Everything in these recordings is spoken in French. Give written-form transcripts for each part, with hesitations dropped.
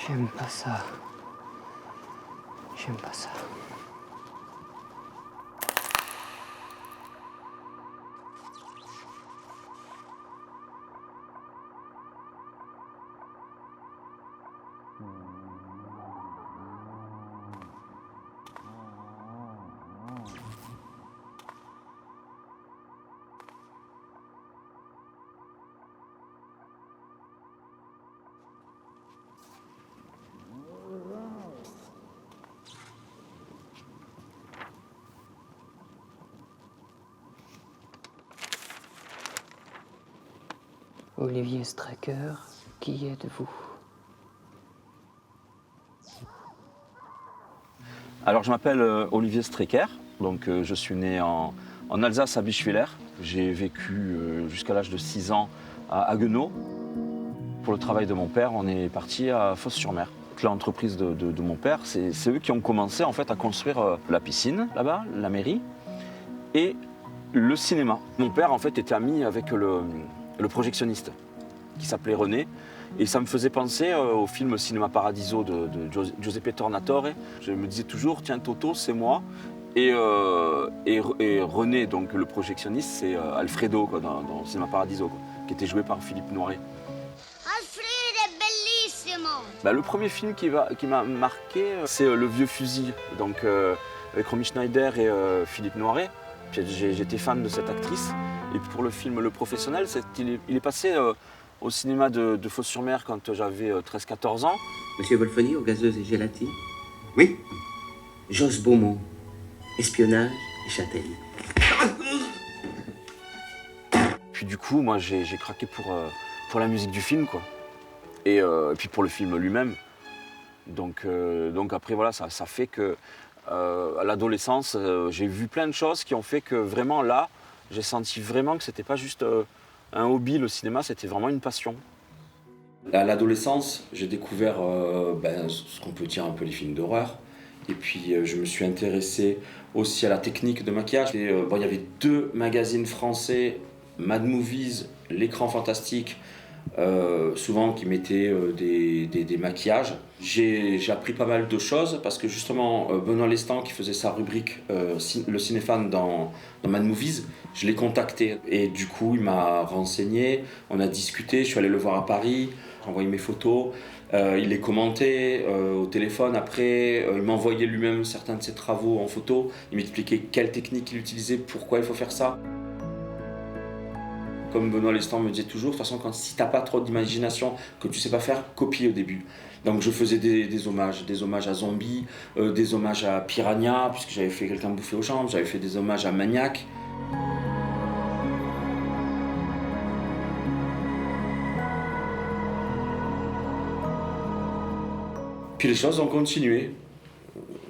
J'aime pas ça. J'aime pas ça. Olivier Stracker, qui êtes-vous? Alors je m'appelle Olivier Stracker, donc je suis né en Alsace à Bischwiller. J'ai vécu jusqu'à l'âge de 6 ans à Haguenau. Pour le travail de mon père, on est parti à Fos-sur-Mer. L'entreprise de mon père, c'est eux qui ont commencé en fait à construire la piscine là-bas, la mairie, et le cinéma. Mon père en fait était ami avec le projectionniste qui s'appelait René. Et ça me faisait penser au film Cinema Paradiso de Giuseppe Tornatore. Je me disais toujours, tiens Toto, c'est moi. Et René, donc le projectionniste, c'est Alfredo quoi, dans Cinema Paradiso, quoi, qui était joué par Philippe Noiret. Alfredo è bellissimo! Le premier film qui m'a marqué, c'est Le Vieux Fusil, donc, avec Romy Schneider et Philippe Noiret. J'étais fan de cette actrice. Et pour le film Le Professionnel, il est passé au cinéma de Fos-sur-Mer quand j'avais 13-14 ans. Monsieur Wolfoni, aux gazeuses et gélatines? Oui. Josse Beaumont, espionnage et châtaigne. Puis du coup, moi j'ai craqué pour la musique du film, quoi. Et puis pour le film lui-même. Donc après voilà, ça fait que à l'adolescence, j'ai vu plein de choses qui ont fait que vraiment là, j'ai senti vraiment que c'était pas juste un hobby, le cinéma, c'était vraiment une passion. À l'adolescence, j'ai découvert ce qu'on peut dire un peu les films d'horreur. Et puis je me suis intéressé aussi à la technique de maquillage. Et, il y avait 2 magazines français, Mad Movies, L'Écran Fantastique, souvent qui mettaient des maquillages. J'ai appris pas mal de choses parce que justement Benoît Lestan qui faisait sa rubrique le cinéphane dans Mad Movies, je l'ai contacté et du coup il m'a renseigné, on a discuté, je suis allé le voir à Paris, j'ai envoyé mes photos, il les commentait au téléphone après, il m'envoyait lui-même certains de ses travaux en photo, il m'expliquait quelle technique il utilisait, pourquoi il faut faire ça. Comme Benoît Lestan me disait toujours, de toute façon, si t'as pas trop d'imagination, que tu sais pas faire, copie au début. Donc je faisais des hommages à Zombie, des hommages à Piranha, puisque j'avais fait Quelqu'un bouffé aux jambes, j'avais fait des hommages à Maniac. Puis les choses ont continué,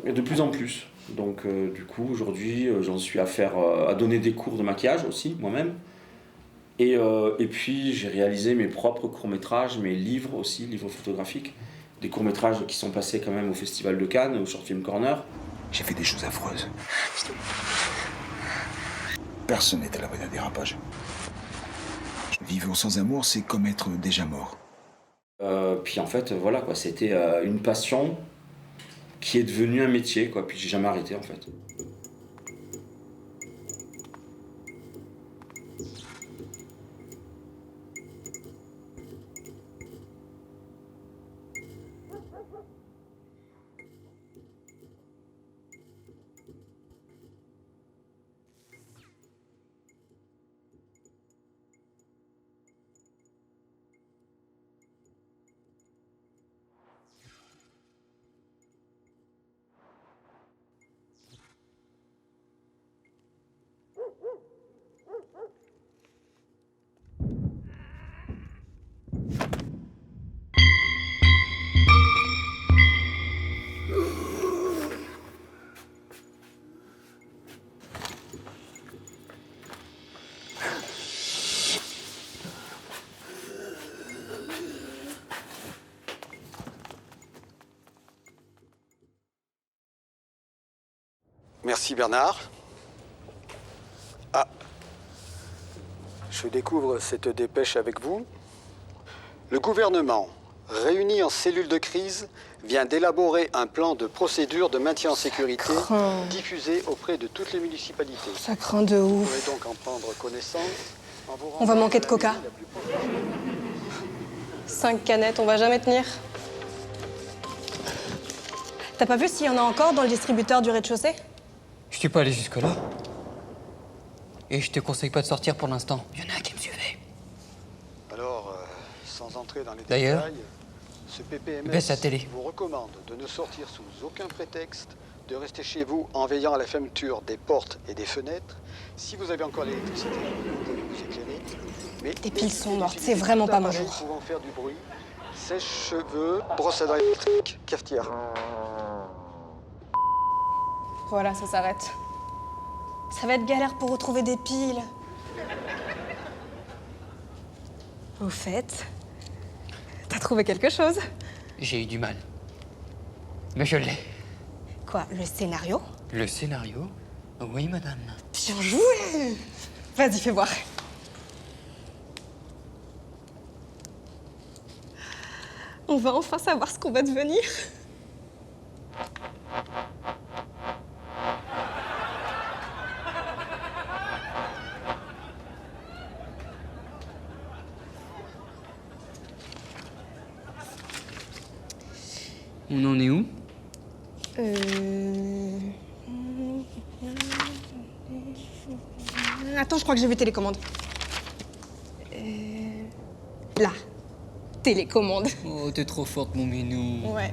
et de plus en plus. Donc du coup, aujourd'hui, j'en suis à donner des cours de maquillage aussi, moi-même. Et puis j'ai réalisé mes propres courts-métrages, mes livres aussi, livres photographiques. Des courts-métrages qui sont passés quand même au Festival de Cannes, au Short Film Corner. J'ai fait des choses affreuses. Personne n'est à l'abri d'un dérapage. Vivre sans amour, c'est comme être déjà mort. Puis en fait, voilà quoi, c'était une passion qui est devenue un métier, quoi. Puis j'ai jamais arrêté en fait. Merci Bernard. Ah, je découvre cette dépêche avec vous. Le gouvernement réuni en cellule de crise, vient d'élaborer un plan de procédure de maintien en sécurité diffusé auprès de toutes les municipalités. Ça craint de Vous ouf. pourrez donc en prendre connaissance. En vous On va rendant manquer de à la coca. mairie la plus proche. 5 canettes, on va jamais tenir. T'as pas vu s'il y en a encore dans le distributeur du rez-de-chaussée? Je suis pas allé jusque-là. Et je te conseille pas de sortir pour l'instant. Il y en a un qui me suivait. Alors, sans entrer dans les D'ailleurs, détails, ce PPMS baisse la télé. vous recommande de ne sortir sous aucun prétexte, de rester chez vous en veillant à la fermeture des portes et des fenêtres. Si vous avez encore l'électricité, vous pouvez vous éclairer. Mais Tes piles sont mortes, utilisez c'est vraiment tout pas mon appareil jour. pouvant faire du bruit, sèche-cheveux, brosse à dents électrique, cafetière. Voilà, ça s'arrête. Ça va être galère pour retrouver des piles. Au fait, t'as trouvé quelque chose? J'ai eu du mal. Mais je l'ai. Quoi, le scénario? Le scénario? Oui, madame. Bien joué! Vas-y, fais voir. On va enfin savoir ce qu'on va devenir. On en est où? Attends, je crois que j'ai vu télécommande. Là. Télécommande. Oh, t'es trop forte, mon minou. Ouais.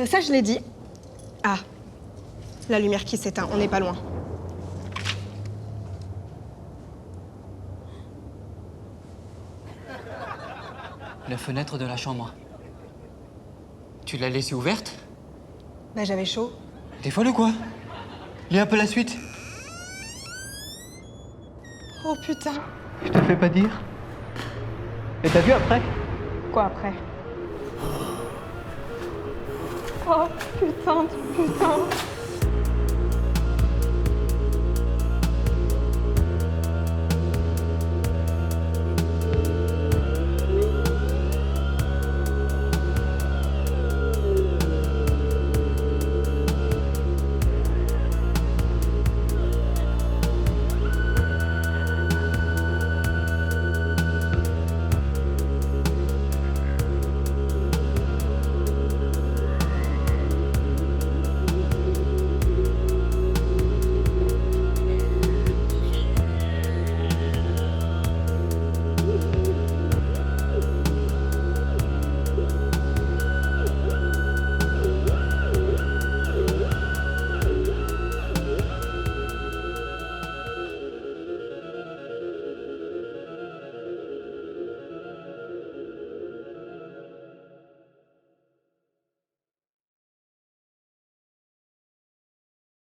Ça, je l'ai dit. Ah. La lumière qui s'éteint, on n'est pas loin. La fenêtre de la chambre. Tu l'as laissée ouverte? Bah, j'avais chaud. T'es folle ou quoi? Lis un peu la suite. Oh putain. Je te fais pas dire. Et t'as vu après? Quoi après? Oh putain, putain.